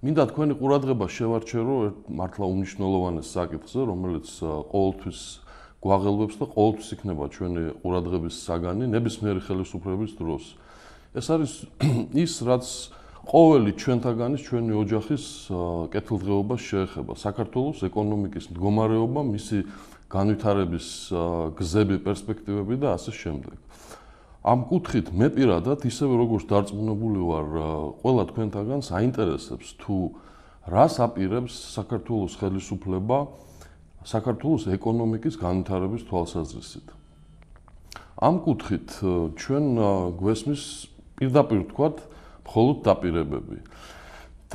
მინდა თქვენი ყურადღება შევარჩერო მართლა უმნიშვნელოვანეს საკითხზე, რომელიც ყოველთვის გვაღელვებს და ყოველთვის იქნება ჩვენი ყურადღების საგანი ნებისმიერი ხელისუფლების დროს. ეს არის ის, რაც ყოველი ჩვენთაგანის, ჩვენი ოჯახის კეთილდღეობას შეეხება. საქართველოს ეკონომიკის მდგომარეობა, მისი განვითარების გზები, პერსპექტივები და ასე შემდეგ. ამ კუთხით მე პირადად, ისევე როგორც დარწმუნებული ვარ, ყველა თქვენთაგანს აინტერესებს თუ რას აპირებს საქართველოს ხელისუფლება საქართველოს ეკონომიკის განვითარების თვალსაზრისით. ამ კუთხით ჩვენ გვესმის პირდაპირ ვთქვათ, მხოლოდ დაპირებები.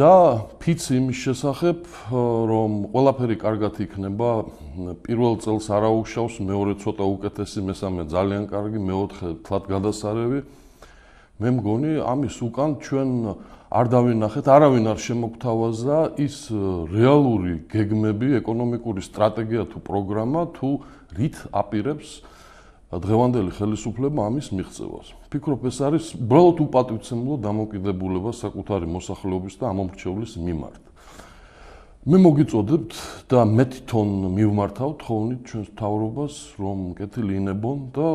და ფიცი იმის შესახებ, რომ ყველაფერი კარგად იქნება, პირველ წელს არ აუშავს, მეორე ცოტა უკეთესი, მესამე ძალიან კარგი, მეოთხე თლად გადასარევი. მე მგონი, ამის უკან ჩვენ არ დავინახეთ, არავინ არ შემოგთავაზა ის რეალური გეგმები, ეკონომიკური სტრატეგია თუ პროგრამა, თუ რით აპირებს დღევანდელი ხელისუფლება ამის მიღწევას. ვფიქრობ, ეს არის უბრალოდ უპატივცემლო დამოკიდებულება საკუთარი მოსახლეობის და ამომრჩევლის მიმართ. მე მოგიწოდებთ და მე თვითონ მივმართავ თხოვნით ჩვენს მთავრობას, რომ კეთილი ინებონ და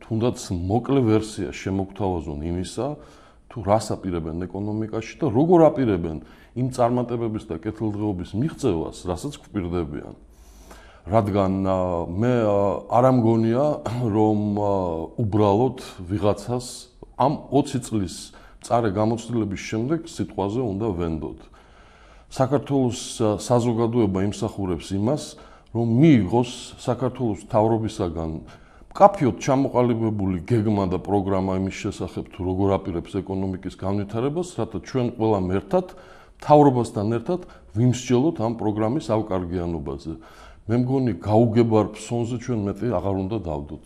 თუნდაც მოკლე ვერსია შემოგთავაზონ იმისა, თუ რას აპირებენ ეკონომიკაში და როგორ აპირებენ იმ წარმატებების და კეთილდღეობის მიღწევას, რასაც გვპირდებიან. რადგან მე არ ამგონია, რომ უბრალოდ ვიღაცას ამ 20 წლის მწარე გამოცდილების შემდეგ სიტყვაზე უნდა ვენდოთ. საქართველოს საზოგადოება იმსახურებს იმას, რომ მიიღოს საქართველოს მთავრობისაგან მკაფიოდ ჩამოყალიბებული გეგმა და პროგრამა იმის შესახებ, თუ როგორ აპირებს ეკონომიკის განვითარებას, რათა ჩვენ ყველამ ერთად, მთავრობასთან ერთად ვიმსჯელოთ ამ პროგრამის ავკარგიანობაზე. მე მგონი გაუგებარ ფსონზე ჩვენ მეტი აღარ უნდა დავდოთ.